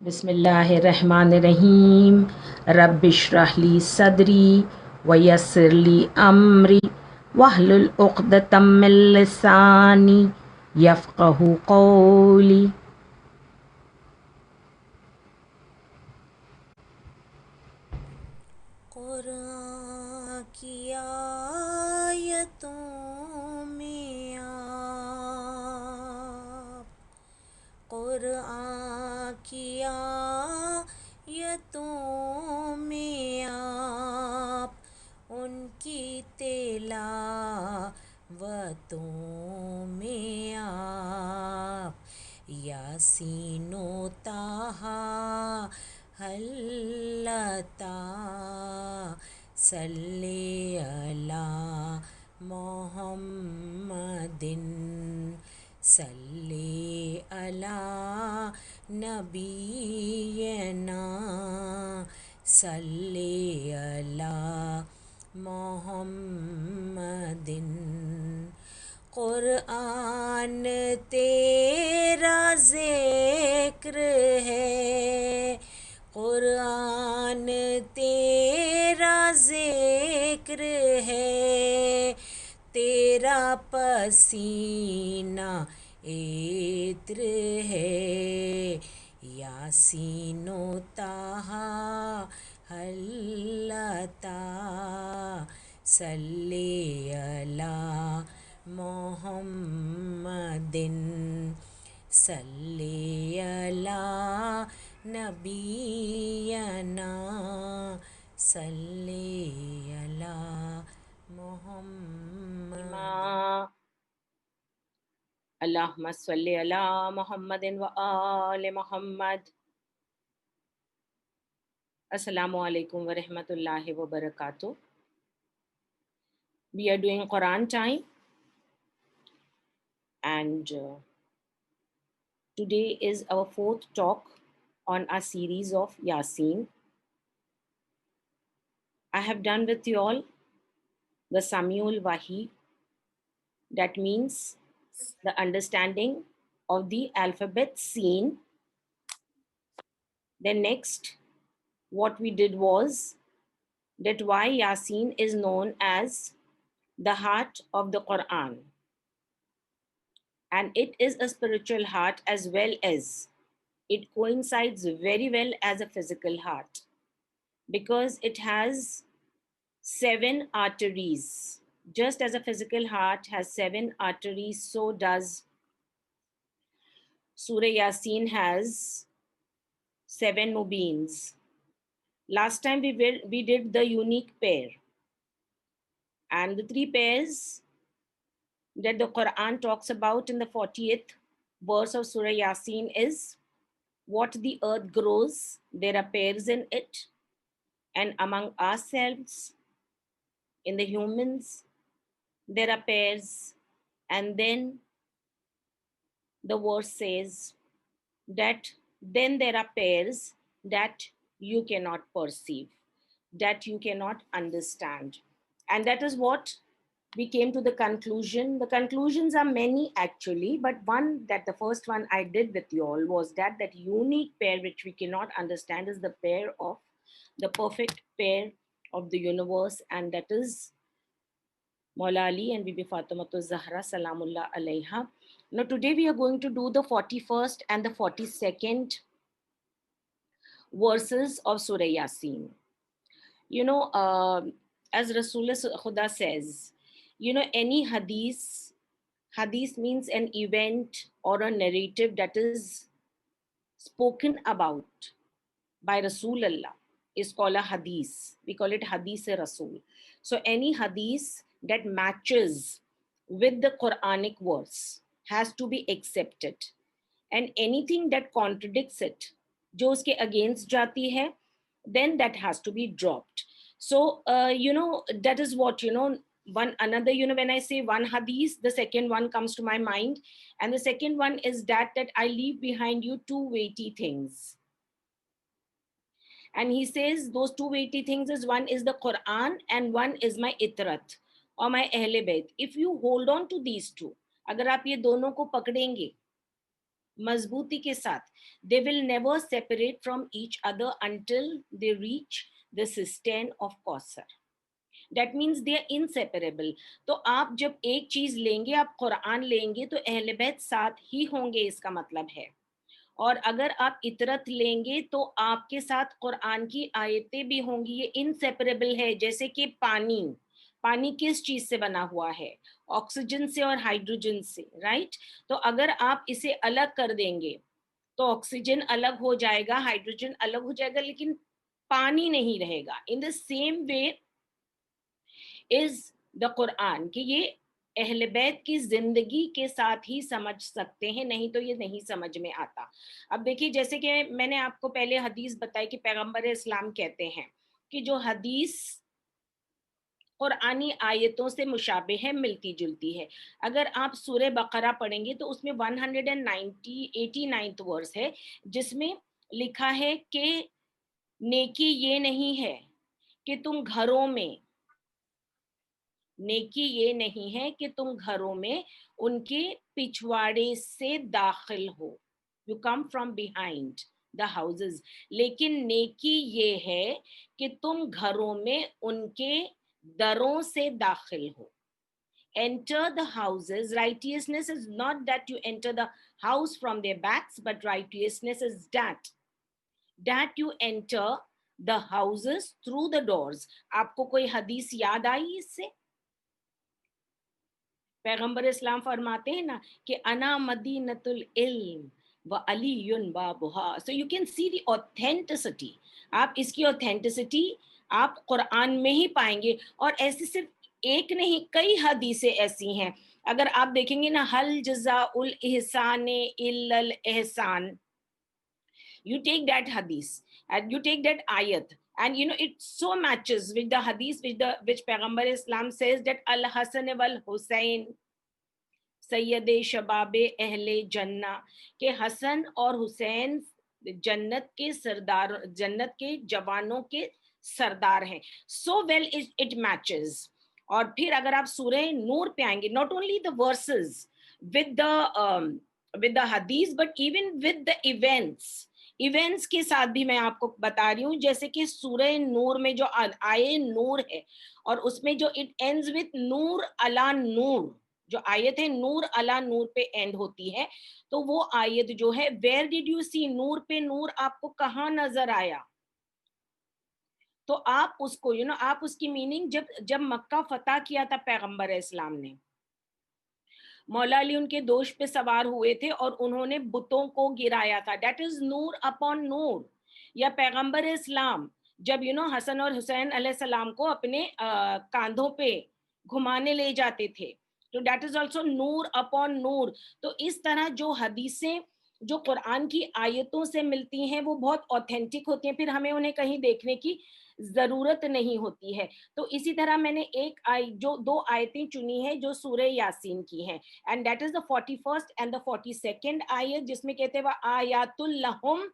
بسم اللہ الرحمن الرحیم رب اشرح لی صدری ویسر لی امری واحلل عقدۃ من لسانی یفقہوا قولی. قرآن کی آیتوں میں آپ، قرآن کی آیتوں میں آپ، ان کی تلاوتوں میں آپ، یاسین و طٰہٰ ہلتا صلی علی محمد صلی علی نبینا صلی علی محمد. قرآن تیرا ذکر ہے، قرآن تیرا ذکر ہے، تیرا پسینہ عطر ہے، یاسین و طٰہٰ ہلتا صلی علی محمد صلی علی نبینا صلی علی محمد. اللہم صلی علی محمد و آل محمد. السلام علیکم ورحمۃ اللہ وبرکاتہ. We are doing Quran time, and today is our fourth talk on our series of Yasin. I have done with you all the Samiul Wahi, that means the understanding of the alphabet Sin. Then next, what we did was that why Yasin is known as the heart of the Quran. And it is a spiritual heart as well as it coincides very well as a physical heart, because it has 7 arteries. Just as a physical heart has 7 arteries, so does Surah Yasin has 7 mubeens. Last time we did the unique pair, and the 3 pairs that the Quran talks about in the 40th verse of Surah Yasin is what the earth grows, there are pairs in it, and among ourselves, in the humans, there are pairs. And then the verse says that then there are pairs that you cannot perceive, that you cannot understand. And that is what we came to the conclusion. The conclusions are many actually, but the first one I did with you all was that unique pair which we cannot understand is the pair of the perfect pair of the universe, and that is Maula Ali and Bibi Fatimatu Zahra Salamullah Alayha. Now today we are going to do the 41st and the 42nd verses of Surah Yasin. As Rasulullah Khuda says, any hadith means an event or a narrative that is spoken about by Rasulullah is called a hadith. We call it hadith Rasul. So any hadith that matches with the Quranic verse has to be accepted, and anything that contradicts it, jo uske against jati hai, then that has to be dropped. So that is what one another, when I say one hadith, the second one comes to my mind, and the second one is that I leave behind you 2 weighty things. And he says those 2 weighty things is, one is the Quran and one is my itrat or my Ahle Bayt. If you hold on to these two, agar aap ye dono ko pakdenge, मजबूती के साथ, they will never separate from each other until they reach the cistern of Kausar. That means they are inseparable. तो आप जब एक चीज लेंगे, आप कुरान लेंगे, तो अहले बैत साथ ही होंगे, इसका मतलब है। और अगर आप इतरत लेंगे तो आपके साथ कुरान की आयतें भी होंगी। ये इनसेपरेबल है। जैसे कि पानी, पानी किस चीज से बना हुआ है? ऑक्सीजन से और हाइड्रोजन से, राइट? तो अगर आप इसे अलग कर देंगे तो ऑक्सीजन अलग हो जाएगा, हाइड्रोजन अलग हो जाएगा, लेकिन पानी नहीं रहेगा। In the same way is the Quran, कि ये अहले बैत की जिंदगी के साथ ही समझ सकते हैं, नहीं तो ये नहीं समझ में आता। अब देखिए, जैसे कि मैंने आपको पहले हदीस बताई कि पैगंबर इस्लाम कहते हैं कि जो हदीस कुरानी आयतों से मुशाबे है, मिलती जुलती है। अगर आप सूरह बकरा पढ़ेंगे तो उसमें 189th वर्स है, जिसमें लिखा है कि नेकी ये नहीं है कि तुम घरों में, नेकी ये नहीं है कि तुम घरों में उनके पिछवाड़े से दाखिल हो, you come from behind the houses, लेकिन नेकी ये है कि तुम घरों में उनके दरों से दाखिल हो। Enter the houses. Righteousness is not that you enter the house from their backs, but righteousness is that you enter the houses through the doors. आपको कोई हदीस याद आई इससे? पैगंबर इस्लाम फरमाते हैं ना कि अना मदीनतुल इल्म व अलीयुन बाबुहा। So you can see the authenticity. आप इसकी ऑथेंटिसिटी आप कुरान में ही पाएंगे। और ऐसी सिर्फ एक नहीं, कई हदीसें ऐसी हैं। अगर आप देखेंगे ना, हल जज़ाउल इहसान इल्लल एहसान, you take that hadith and you take that ayat, and you know it so matches with the hadith which Paighambar Islam says that Al Hasan wal Hussein Syed शबाब अहले जन्ना, के हसन और हुसैन जन्नत के सरदार, जन्नत के जवानों के सरदार हैं। So well it matches. और फिर अगर आप सूरह नूर पे आएंगे, not only the verses with the हदीस but even with the events के साथ भी मैं आपको बता रही हूँ। जैसे कि सूरह नूर में जो आये नूर है, और उसमें जो इट एंड्स विद नूर अला नूर, जो आयत है नूर अला नूर पे एंड होती है, तो वो आयत जो है, वेयर डिड यू सी, नूर पे नूर आपको कहाँ नजर आया? तो आप उसको आप उसकी मीनिंग, जब मक्का फतह किया था पैगंबर इस्लाम ने, मौला अली उनके दोष पे सवार हुए थे और उन्होंने बुतों को गिराया था, दैट इज नूर अपॉन नूर। या पैगंबर इस्लाम जब हसन और हुसैन अलैहिस्सलाम को अपने कांधों पे घुमाने ले जाते थे, तो दैट इज ऑल्सो नूर अपॉन नूर। तो इस तरह जो हदीसें जो कुरान की आयतों से मिलती हैं वो बहुत ऑथेंटिक होती हैं, फिर हमें उन्हें कहीं देखने की जरूरत नहीं होती है। तो इसी तरह मैंने जो दो आयतें चुनी है जो सूरह यासीन की हैं, and that is the 41st and the 42nd आयत, जिसमें कहते हैं आयातुल लहुम,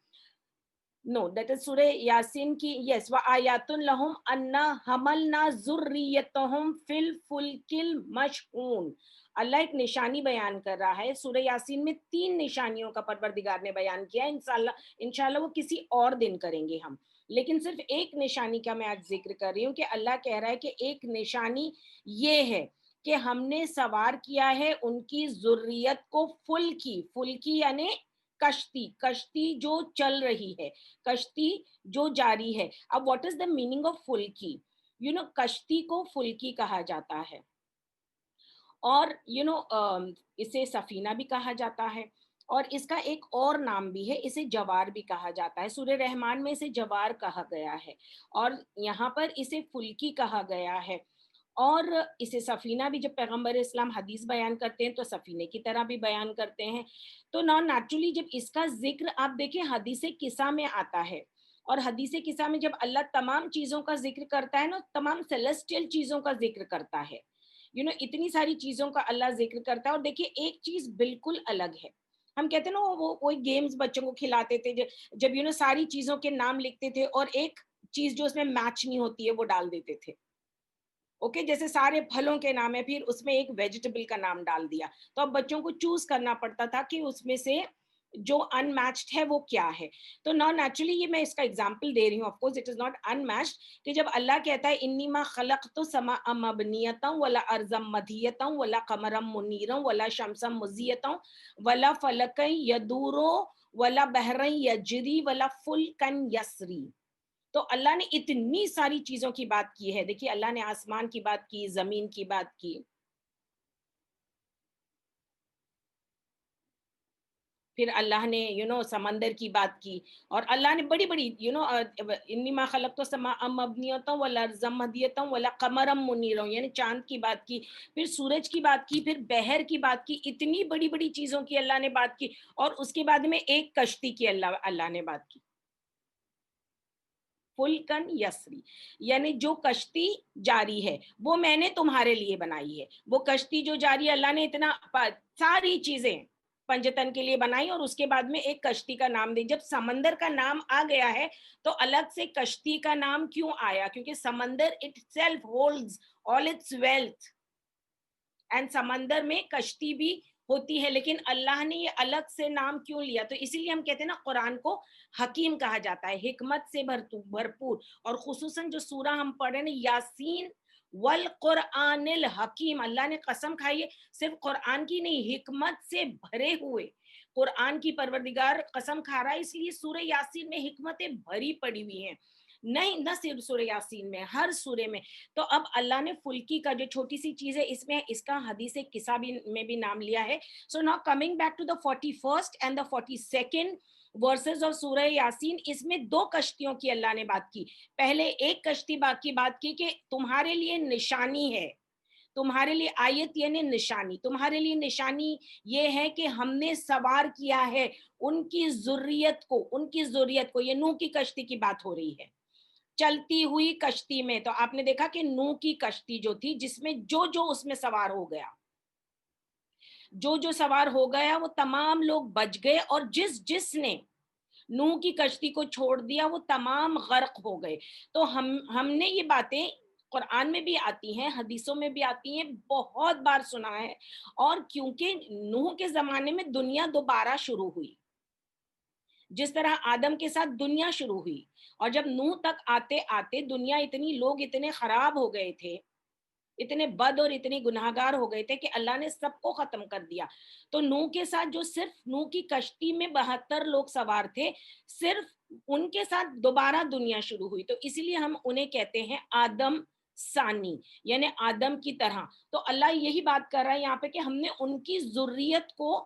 नो दैट इज सूरह यासीन की, यस, व आयातुल लहुम अन्ना हमलना जुर्रियतहुम फिल फुलकिल मशहून। अल्लाह एक निशानी बयान कर रहा है। सूरह यासीन में 3 निशानियों का परवरदिगार ने बयान किया है। इंशाल्लाह वो किसी और दिन करेंगे हम, लेकिन सिर्फ एक निशानी का मैं आज जिक्र कर रही हूँ कि अल्लाह कह रहा है कि एक निशानी ये है कि हमने सवार किया है उनकी जुर्रियत को, फुल्की यानी कश्ती जो चल रही है, कश्ती जो जारी है। अब what is the meaning of फुल्की? कश्ती को फुल्की कहा जाता है, और इसे सफीना भी कहा जाता है, और इसका एक और नाम भी है, इसे जवार भी कहा जाता है। सूरह रहमान में इसे जवार कहा गया है, और यहाँ पर इसे फुल्की कहा गया है। और इसे सफीना भी जब पैगंबर इस्लाम हदीस बयान करते हैं तो सफीने की तरह भी बयान करते हैं। तो नॉन नेचुरली जब इसका जिक्र आप देखें हदीस किस्सा में आता है, और हदीस किस्सा में जब अल्लाह तमाम चीजों का जिक्र करता है ना, तमाम सेलेस्टियल चीजों का जिक्र करता है, इतनी सारी चीजों का अल्लाह जिक्र करता है। और देखिए एक चीज बिल्कुल अलग है, हम कहते हैं ना वो कोई गेम्स बच्चों को खिलाते थे, जब सारी चीजों के नाम लिखते थे और एक चीज जो उसमें मैच नहीं होती है वो डाल देते थे। ओके, जैसे सारे फलों के नाम है, फिर उसमें एक वेजिटेबल का नाम डाल दिया, तो अब बच्चों को चूज करना पड़ता था कि उसमें से جو unmatched ہے وہ کیا ہے. تو now naturally یہ میں اس کا example دے رہی ہوں, of course it is not unmatched, کہ جب اللہ کہتا ہے انی ما خلقت السماء مبنیتا ولا ارضا مدھیتا ولا قمرا منیرا ولا شمسا مضیتا ولا فلکا یدور ولا بحرا یجری ولا فلکا یسری. تو اللہ نے اتنی ساری چیزوں کی بات کی ہے. دیکھیے اللہ نے آسمان کی بات کی, زمین کی بات کی, پھر اللہ نے سمندر کی بات کی, اور اللہ نے بڑی بڑی انی ما خلقت السماء مبنیتا والارض مہدیتا ولا قمرا منیرا, یعنی چاند کی بات کی, پھر سورج کی بات کی, پھر بحر کی بات کی, اتنی بڑی بڑی چیزوں کی اللہ نے بات کی, اور اس کے بعد میں ایک کشتی کی اللہ نے بات کی, فلکن یسری, یعنی جو کشتی جاری ہے وہ میں نے تمہارے لیے بنائی ہے. وہ کشتی جو جاری ہے اللہ نے اتنا ساری چیزیں پنجتن کے لیے بنائی, اور اس کے بعد میں ایک کشتی کا نام دی. جب سمندر کا نام آ گیا ہے تو الگ سے کشتی کا نام کیوں آیا؟ کیونکہ سمندر itself holds all its wealth, and سمندر میں کشتی بھی ہوتی ہے, لیکن اللہ نے یہ الگ سے نام کیوں لیا؟ تو اسی لیے ہم کہتے ہیں نا قرآن کو حکیم کہا جاتا ہے, حکمت سے بھرپور. اور خصوصاً جو سورہ ہم پڑھ رہے ہیں یاسین والقرآن الحکیم, اللہ نے قسم کھائی ہے صرف قرآن کی نہیں, حکمت سے بھرے ہوئے قرآن کی پروردگار قسم کھا رہا ہے. اس لیے سورہ یاسین میں حکمتیں بھری پڑی ہوئی ہیں, نہیں نہ صرف سورہ یاسین میں, ہر سورے میں. تو اب اللہ نے فلکی کا جو چھوٹی سی چیز ہے اس میں اس کا حدیث قصہ میں بھی نام لیا ہے. So now coming back to the 41st and the 42nd verses اور سورہ یاسین, اس میں دو کشتیوں کی اللہ نے بات کی. پہلے ایک کشتی کی بات کی کہ تمہارے لیے نشانی ہے, تمہارے لیے آیت یعنی نشانی, تمہارے لیے نشانی یہ ہے کہ ہم نے سوار کیا ہے ان کی ذریت کو, یہ نوح کی کشتی کی بات ہو رہی ہے, چلتی ہوئی کشتی میں. تو آپ نے دیکھا کہ نوح کی کشتی جو تھی جس میں جو اس میں سوار ہو گیا, جو سوار ہو گیا وہ تمام لوگ بچ گئے, اور جس نے نوح کی کشتی کو چھوڑ دیا وہ تمام غرق ہو گئے. تو ہم نے یہ باتیں قرآن میں بھی آتی ہیں, حدیثوں میں بھی آتی ہیں, بہت بار سنا ہے. اور کیونکہ نوح کے زمانے میں دنیا دوبارہ شروع ہوئی, جس طرح آدم کے ساتھ دنیا شروع ہوئی, اور جب نوح تک آتے آتے دنیا لوگ اتنے خراب ہو گئے تھے, اتنے بد اور اتنے گناہگار ہو گئے تھے کہ اللہ نے سب کو ختم کر دیا. تو نوح کے ساتھ جو صرف نوح کی کشتی میں 72 لوگ سوار تھے, صرف ان کے ساتھ دوبارہ دنیا شروع ہوئی. تو اسی لیے ہم انہیں کہتے ہیں آدم ثانی, یعنی آدم کی طرح. تو اللہ یہی بات کر رہا ہے یہاں پہ کہ ہم نے ان کی ذریت کو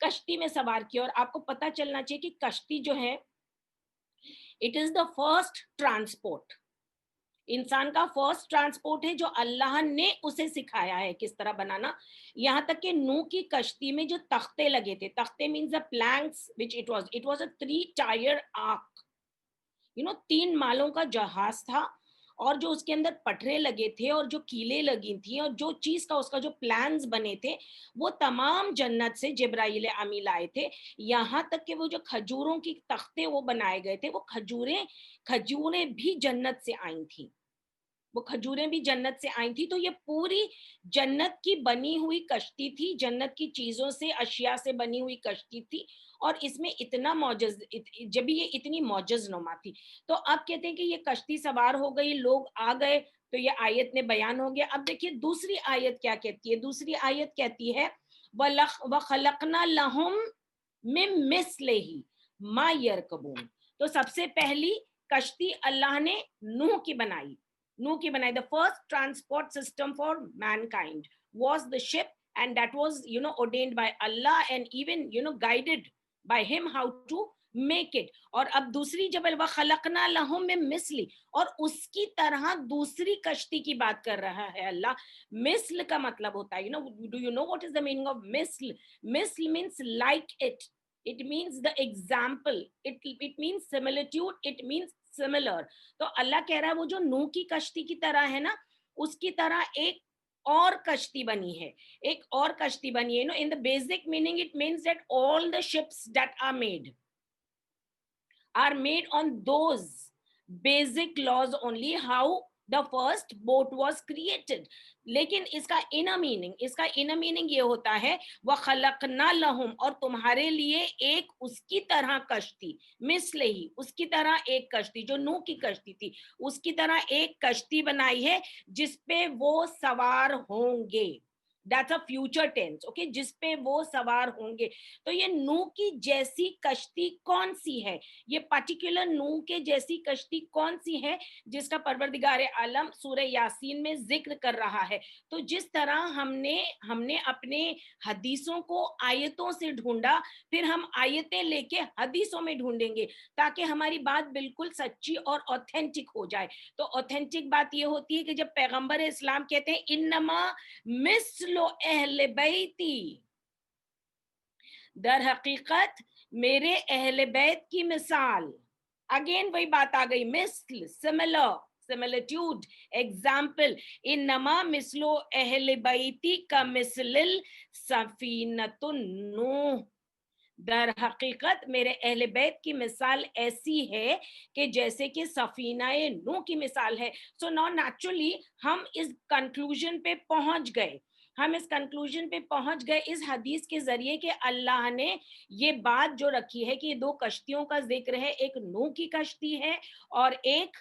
کشتی میں سوار کیا. اور آپ کو پتہ چلنا چاہیے کہ کشتی جو ہے it is the first transport, انسان کا فرسٹ ٹرانسپورٹ ہے جو اللہ نے اسے سکھایا ہے کس طرح بنانا. یہاں تک کہ نوح کی کشتی میں جو تختے لگے تھے, تختے means the planks which it was a 3-tier ark, 3 مالوں کا جہاز تھا, اور جو اس کے اندر پٹھرے لگے تھے اور جو کیلیں لگی تھیں اور جو چیز کا اس کا جو پلانز بنے تھے وہ تمام جنت سے جبرائیل امی لائے تھے. یہاں تک کہ وہ جو کھجوروں کی تختے وہ بنائے گئے تھے, وہ کھجوریں بھی جنت سے آئی تھیں, وہ کھجوریں بھی جنت سے آئی تھی. تو یہ پوری جنت کی بنی ہوئی کشتی تھی, جنت کی چیزوں سے اشیاء سے بنی ہوئی کشتی تھی, اور اس میں اتنا معجز, جب یہ اتنی معجز نما تھی. تو اب کہتے ہیں کہ یہ کشتی سوار ہو گئی, لوگ آ گئے, تو یہ آیت میں بیان ہو گیا. اب دیکھیے دوسری آیت کیا کہتی ہے. دوسری آیت کہتی ہے وَخَلَقْنَا لَهُم مِّن مِّثْلِهِ مَا يَرْكَبُونَ. تو سب سے پہلی کشتی اللہ نے نوح کی بنائی, the first transport system for mankind was the ship, and that was ordained by Allah and even guided by him how to make it. اور اب دوسری جب وَخَلَقْنَا لَهُم مِّن مِّثْلِ, اور اس کی طرح دوسری کشتی کی بات کر رہا ہے اللہ. مثل کا مطلب ہوتا ہے, do you know what is the meaning of مثل? مثل means like it, it means the example, it means similitude, it means similar. تو اللہ کہہ رہا ہے وہ جو نوح کی کشتی کی طرح ہے نا, اس کی طرح ایک اور کشتی بنی ہے, ایک اور کشتی بنی ہے. in the basic meaning it means that all the ships that are made on those basic laws only, how the first boat was created. लेकिन इसका inner meaning ये होता है वखलकना लहुम, और तुम्हारे लिए एक उसकी तरह कश्ती, मिस्ले ही उसकी तरह एक कश्ती, जो नूह की कश्ती थी उसकी तरह एक कश्ती बनाई है जिसपे वो सवार होंगे. That's a future tense, okay, जिसपे वो सवार होंगे. तो ये नूह की जैसी कश्ती कौन सी है, ये पर्टिकुलर नूह के जैसी कश्ती कौन सी है जिसका परवरदिगार आलम सूरह यासीन में जिक्र कर रहा है. तो जिस तरह हमने अपने हदीसों को आयतों से ढूंढा, फिर हम आयतें लेके हदीसों में ढूंढेंगे ताकि हमारी बात बिल्कुल सच्ची और ऑथेंटिक हो जाए. तो ऑथेंटिक बात ये होती है कि जब पैगंबर इस्लाम कहते हैं इन्नमा मिस्लो अहले बैती, दर हकीकत मेरे अहले बैत की मिसाल, अगेन वही बात आ गई, मिस्ल, सिमिलर, सिमिलिट्यूड, एग्जाम्पल, इन्नमा मिस्लो अहले बैती का मिस्लिल सफीनतुन नूह, दर हकीकत मेरे अहले बैत की मिसाल ऐसी है कि जैसे कि सफीनाए नूह की मिसाल है. सो नाउ नेचुरली हम इस कंक्लूजन पे पहुंच गए, इस हदीस के जरिए कि अल्लाह ने ये बात जो रखी है कि दो कश्तियों का जिक्र है, एक नूह की कश्ती है और एक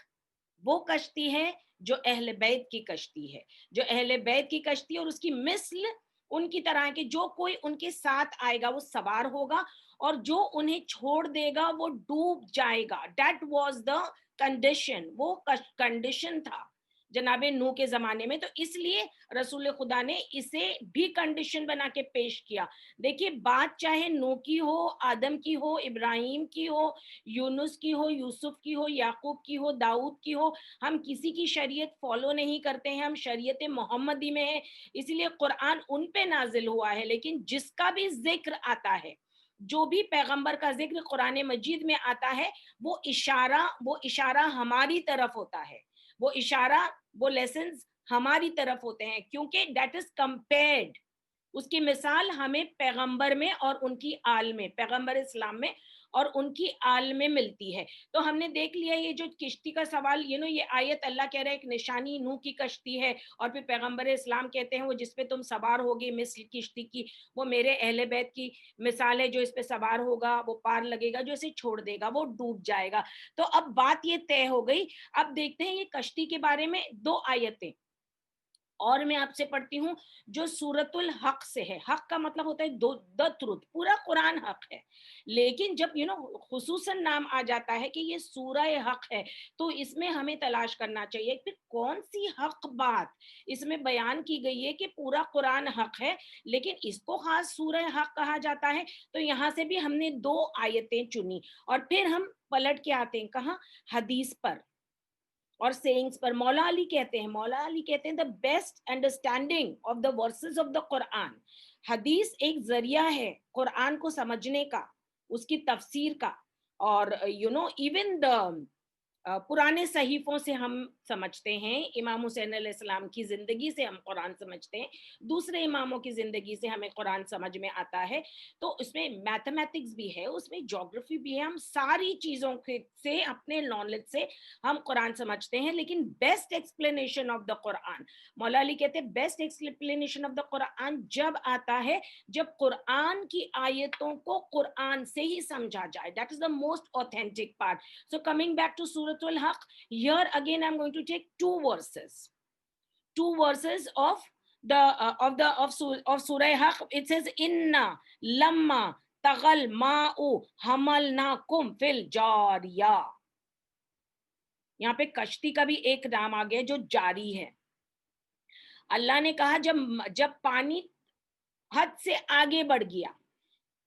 वो कश्ती है जो अहले बैत की कश्ती है, जो अहले बैत की कश्ती और उसकी मिस्ल उनकी तरह के, जो कोई उनके साथ आएगा वो सवार होगा और जो उन्हें छोड़ देगा वो डूब जाएगा. दैट वाज द कंडीशन, वो कंडीशन था जनाबे नूह के जमाने में. तो इसलिए रसूल खुदा ने इसे भी कंडीशन बना के पेश किया. देखिए बात चाहे नूह की हो, आदम की हो, इब्राहिम की हो, यूनुस की हो, यूसुफ की हो, याकूब की हो, दाऊद की हो, हम किसी की शरीयत फॉलो नहीं करते हैं, हम शरीयत मोहम्मदी में हैं, इसलिए कुरान उन पे नाजिल हुआ है. लेकिन जिसका भी जिक्र आता है, जो भी पैगंबर का जिक्र कुरान मजीद में आता है, वो इशारा हमारी तरफ होता है, वो इशारा, वो लेसन्स हमारी तरफ होते हैं, क्योंकि दैट इज कंपेयर्ड, उसकी मिसाल हमें पैगंबर में और उनकी आल में, पैगंबर इस्लाम में और उनकी आल में मिलती है. तो हमने देख लिया ये जो किश्ती का सवाल, ये आयत अल्लाह कह रहा है एक निशानी नूह की कश्ती है, और फिर पैगंबर इस्लाम कहते हैं वो जिसपे तुम सवार होगे मिस्र किश्ती की, वो मेरे अहले बैत की मिसाल है, जो इस पे सवार होगा वो पार लगेगा, जो इसे छोड़ देगा वो डूब जाएगा. तो अब बात ये तय हो गई. अब देखते हैं ये कश्ती के बारे में दो आयतें और मैं आपसे पढ़ती हूँ जो सूरतुल हक से है. हक का मतलब होता है द ट्रुथ, पूरा कुरान हक है, लेकिन जब खुसूसन नाम आ जाता है कि ये सूरह हक है, तो इसमें हमें तलाश करना चाहिए फिर कौन सी हक बात इसमें बयान की गई है कि पूरा कुरान हक है लेकिन इसको खास सूरह हक कहा जाता है. तो यहाँ से भी हमने दो आयतें चुनी और फिर हम पलट के आते हैं कहाँ, हदीस पर और सेइंग्स पर. मौला अली कहते हैं the best understanding of the versus of the Quran, हदीस एक जरिया है कुरान को समझने का, उसकी तफसीर का. और इवन द पुराने सहीफों से हम समझते हैं, इमाम हुसैन अलैहिस्सलाम की जिंदगी से हम कुरान समझते हैं, दूसरे इमामों की जिंदगी से हमें कुरान समझ में आता है. तो उसमें मैथमेटिक्स भी है, उसमें ज्योग्राफी भी है, हम सारी चीजों से अपने नॉलेज से हम कुरान समझते हैं. लेकिन best explanation of the Quran, मौला अली कहते हैं best explanation of the Quran जब आता है जब कुरान की आयतों को कुरान से ही समझा जाए. That is the most authentic part. So coming back to Surah Al-Haq, here again I'm going to take two verses of Surah Haq. It says inna lamma tagal ma'u hamalnakum fil jariya. यहाँ पे कश्ती का भी एक नाम आ गया जो जारी है. अल्लाह ने कहा जब पानी हद से आगे बढ़ गया,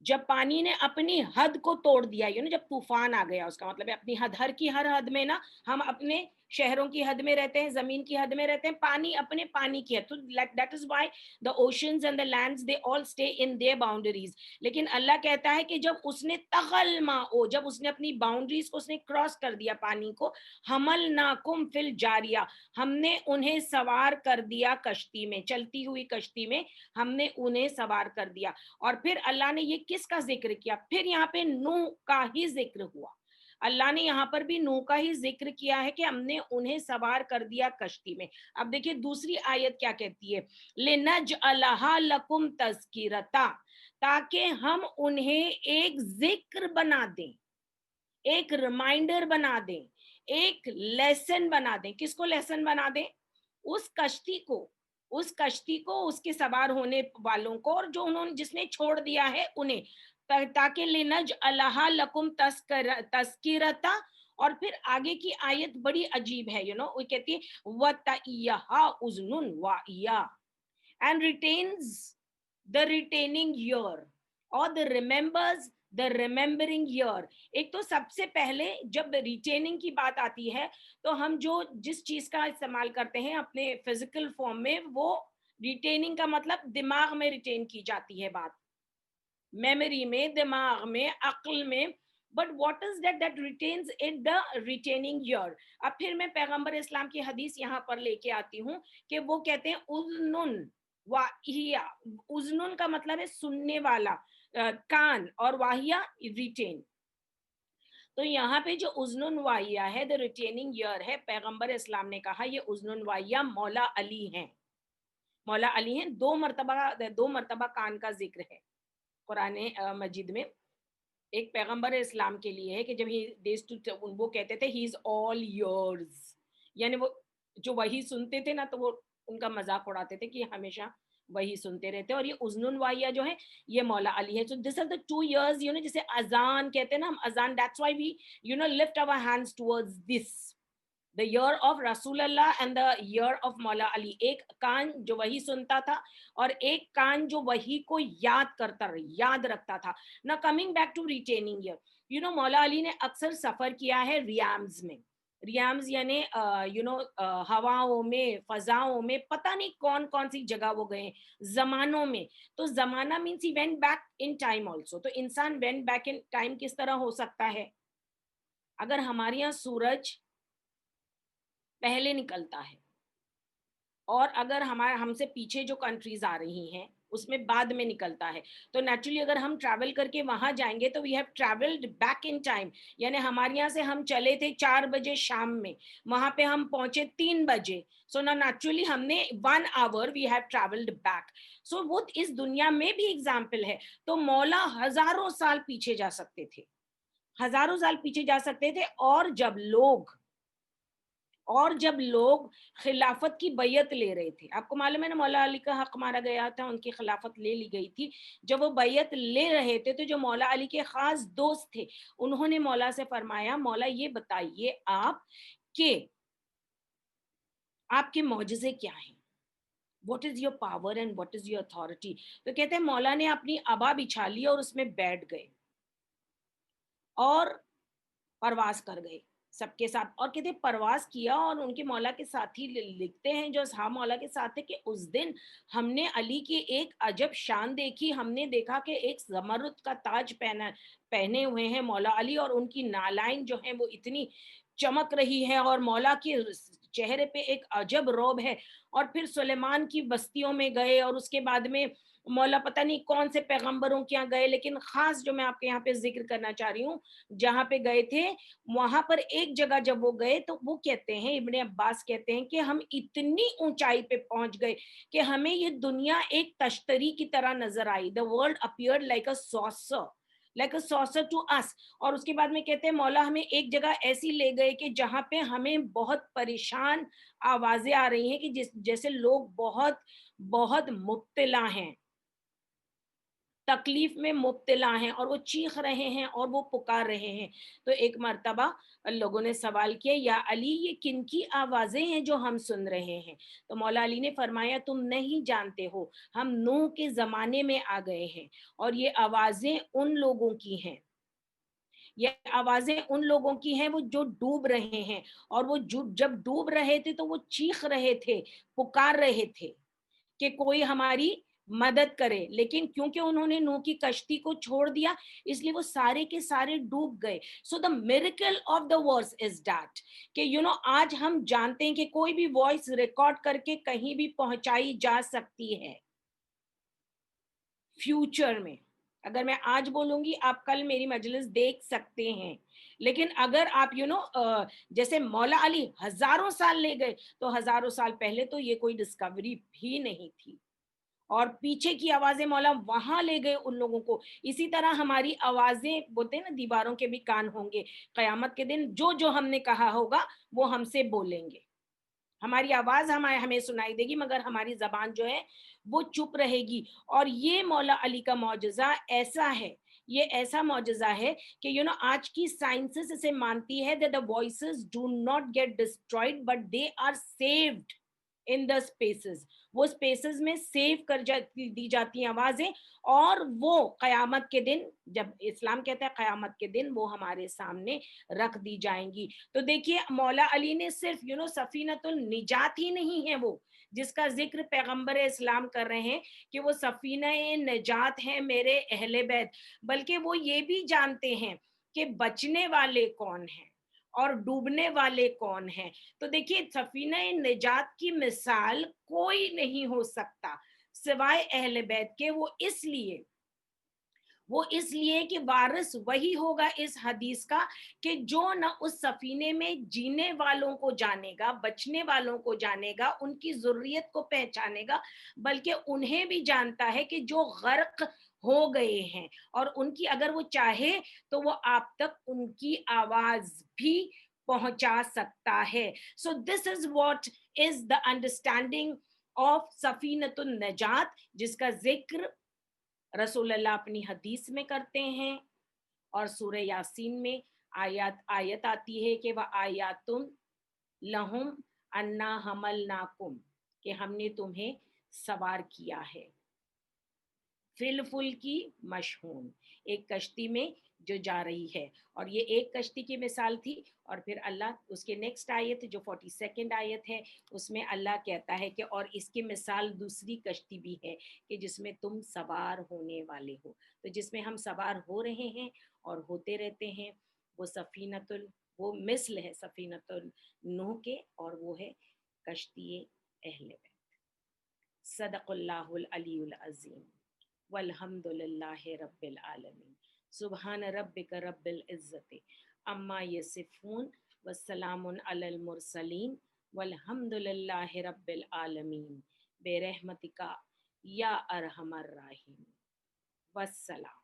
जब पानी ने अपनी हद को तोड़ दिया, जब तूफान आ गया, उसका मतलब है अपनी हद, हर हद में ना, हम अपने शहरों की हद में रहते हैं, जमीन की हद में रहते हैं, पानी अपने पानी की हद. तो that is why the oceans and the lands they all stay in their boundaries. लेकिन अल्लाह कहता है कि जब उसने तगल माओ, जब उसने अपनी बाउंड्रीज को उसने क्रॉस कर दिया पानी को, हमल नाकुम फिल जारिया, हमने उन्हें सवार कर दिया कश्ती में, चलती हुई कश्ती में हमने उन्हें सवार कर दिया. और फिर अल्लाह ने ये किसका जिक्र किया, फिर यहाँ पे नूह का ही जिक्र हुआ. अल्लाह ने यहाँ पर भी नूह का ही जिक्र किया है कि हमने उन्हें सवार कर दिया कश्ती में। अब देखिए दूसरी आयत क्या कहती है, लिनजअलहा लकुम तज़किरता, ताकि हम उन्हें एक जिक्र बना दें, एक रिमाइंडर बना दें, एक लेसन बना दें। किसको लेसन बना दें? उस कश्ती को, उस कश्ती को, उसके सवार होने वालों को, और जो उन्होंने जिसने छोड़ दिया है उन्हें, ताकि लिनज अल्लाह लकुम तस्किरता। और फिर आगे की आयत बड़ी अजीब है, वो कहती है वतइयहा उज़नुन वाइया, and retains the retaining year or the remembers the remembering year। एक तो सबसे पहले जब रिटेनिंग की बात आती है तो हम जो जिस चीज का इस्तेमाल करते हैं अपने फिजिकल फॉर्म में, वो रिटेनिंग का मतलब दिमाग में रिटेन की जाती है बात, मेमोरी में, दिमाग में, अक्ल में। But what is that retains in the retaining year. अब फिर मैं पैगंबर इस्लाम की हदीस यहाँ पर लेके आती हूँ कि वो कहते हैं उज़नुन वाहिया। उज़नुन का मतलब है सुनने वाला, कान, और वाहिया रिटेन। तो यहाँ पे जो उज़नुन वाहिया है, द रिटेनिंग ईयर है, पैगंबर इस्लाम ने कहा ये उज़नुन वाहिया मौला अली हैं। मौला अली हैं, दो मर्तबा कान का जिक्र है कुरान मजीद में। एक पैगंबर इस्लाम के लिए है कि जब वो कहते थे ही इज ऑल योर्स, यानी वो जो वही सुनते थे ना, तो वो उनका मजाक उड़ाते थे कि हमेशा वही सुनते रहते। और ये उज़नुन वाहिया जो है ये मौला अली है। So this are the 2 years, जिसे अजान कहते हैं ना हम, अजान, that's why we lift our hands towards this, the year of रसूल Allah and the year of मौला अली। एक कान जो वही सुनता था और एक कान जो वही को याद रखता था ना। Coming back to retaining year, मौला अली ने अक्सर सफर किया है रियाम्स में। रियाम्स यानी हवाओं में, फजाओं में, पता नहीं कौन कौन सी जगह वो गए, जमानों में। तो जमाना means he went back in time also. तो इंसान वेंट बैक इन टाइम किस तरह हो सकता है? अगर हमारे यहाँ सूरज पहले निकलता है और अगर हमारे हमसे पीछे जो कंट्रीज आ रही हैं उसमें बाद में निकलता है, तो नेचुरली अगर हम ट्रैवल करके वहां जाएंगे तो we have travelled back in time. यानी हमारे यहाँ से हम चले थे 4 बजे शाम में, वहां पे हम पहुंचे 3 बजे। सो ना नेचुरली हमने 1 hour we have travelled back. So वो इस दुनिया में भी एग्जाम्पल है। तो मौला हजारों साल पीछे जा सकते थे, हजारों साल पीछे जा सकते थे। और जब लोग खिलाफत की बैयत ले रहे थे, आपको मालूम है ना मौला अली का हक मारा गया था, उनकी खिलाफत ले ली गई थी। जब वो बैयत ले रहे थे तो जो मौला अली के खास दोस्त थे उन्होंने मौला से फरमाया, मौला ये बताइए आप कि आपके मौजज़े क्या हैं, what is your power and what is your authority. तो कहते हैं मौला ने अपनी अबा बिछा ली और उसमें बैठ गए और परवास कर गए सबके साथ। और कहते परवास किया और उनके मौला के साथी लिखते हैं जो असहाब मौला के साथ थे कि उस दिन हमने अली की एक अजब शान देखी। हमने देखा कि एक जमरुद का ताज पहने हुए हैं मौला अली, और उनकी नालाइन जो है वो इतनी चमक रही है और मौला के चेहरे पे एक अजब रौब है। और फिर सुलेमान की बस्तियों में गए और उसके बाद में मौला पता नहीं कौन से पैगंबरों के यहाँ गए, लेकिन खास जो मैं आपके यहाँ पे जिक्र करना चाह रही हूँ जहाँ पे गए थे, वहां पर एक जगह जब वो गए तो वो कहते हैं, इब्ने अब्बास कहते हैं कि हम इतनी ऊंचाई पे पहुंच गए कि हमें ये दुनिया एक तश्तरी की तरह नजर आई। The world appeared like a saucer to us. और उसके बाद में कहते हैं मौला हमें एक जगह ऐसी ले गए कि जहाँ पे हमें बहुत परेशान आवाजें आ रही हैं कि जैसे लोग बहुत बहुत मुब्तला हैं, तकलीफ में मुब्तला हैं और वो चीख रहे हैं और वो पुकार रहे हैं। तो एक मर्तबा लोगों ने सवाल किया, या अली ये किनकी आवाजें हैं जो हम सुन रहे हैं? तो मौला अली ने फरमाया, तुम नहीं जानते हो, हम नूह के जमाने में आ गए हैं और ये आवाजें उन लोगों की हैं, ये आवाजें उन लोगों की हैं वो जो डूब रहे हैं। और वो जब डूब रहे थे तो वो चीख रहे थे, पुकार रहे थे कि कोई हमारी मदद करे, लेकिन क्योंकि उन्होंने नूह की कश्ती को छोड़ दिया इसलिए वो सारे के सारे डूब गए। So the miracle of the verse is that कि आज हम जानते हैं कि कोई भी वॉइस रिकॉर्ड करके कहीं भी पहुंचाई जा सकती है फ्यूचर में। अगर मैं आज बोलूंगी आप कल मेरी मजलिस देख सकते हैं, لیکن اگر آپ جیسے مولا علی ہزاروں سال لے گئے تو ہزاروں سال پہلے تو یہ کوئی ڈسکوری بھی نہیں تھی، اور پیچھے کی آوازیں مولا وہاں لے گئے ان لوگوں کو. اسی طرح ہماری آوازیں بولتے ہیں نا دیواروں کے بھی کان ہوں گے، قیامت کے دن جو جو ہم نے کہا ہوگا وہ ہم سے بولیں گے. ہماری آواز ہمیں سنائی دے گی مگر ہماری زبان جو ہے وہ چپ رہے گی. اور یہ مولا علی کا معجزہ ایسا ہے، یہ ایسا معجزہ ہے کہ آج کی سائنسز اسے مانتی ہے that the voices do not get destroyed but they are saved in the spaces. وہ اسپیسز میں سیو کر دی جاتی ہیں آوازیں، اور وہ قیامت کے دن جب اسلام کہتا ہے قیامت کے دن وہ ہمارے سامنے رکھ دی جائیں گی. تو دیکھیے مولا علی نے صرف سفینۃ النجات ہی نہیں ہے وہ جس کا ذکر پیغمبر اسلام کر رہے ہیں کہ وہ سفینہ نجات ہے میرے اہل بیت، بلکہ وہ یہ بھی جانتے ہیں کہ بچنے والے کون ہیں اور ڈوبنے والے کون ہیں. تو دیکھیے سفینہ نجات کی مثال کوئی نہیں ہو سکتا سوائے اہل بیت کے. وہ اس لیے کہ وارث وہی ہوگا اس حدیث کا کہ جو نہ اس سفینے میں جینے والوں کو جانے گا، بچنے والوں کو جانے گا، ان کی ذریت کو پہچانے گا، بلکہ انہیں بھی جانتا ہے کہ جو غرق ہو گئے ہیں، اور ان کی اگر وہ چاہے تو وہ آپ تک ان کی آواز بھی پہنچا سکتا ہے. So this is what is the understanding of سفینۃ النجات، جس کا ذکر رسول اللہ اپنی حدیث میں کرتے ہیں. اور سورہ یاسین میں آیت آتی ہے کہ وَآیَاتٌ لَهُمْ أَنَّا حَمَلْنَاكُمْ، کہ ہم نے تمہیں سوار کیا ہے. فی الفلکی مشحون، ایک کشتی میں جو جا رہی ہے. اور یہ ایک کشتی کی مثال تھی. اور پھر اللہ اس کے نیکسٹ آیت جو 42 آیت ہے اس میں اللہ کہتا ہے کہ اور اس کی مثال دوسری کشتی بھی ہے کہ جس میں تم سوار ہونے والے ہو. تو جس میں ہم سوار ہو رہے ہیں اور ہوتے رہتے ہیں وہ مثل ہے سفینۃ النوح کے، اور وہ ہے کشتی اہل بیت. صدق اللہ العلی العظیم والحمد للہ رب العالمین. سبحان ربک رب العزت اما یصفون والسلام علی المرسلین والحمد للہ رب العالمین برحمتک یا ارحم الراحمین. والسلام.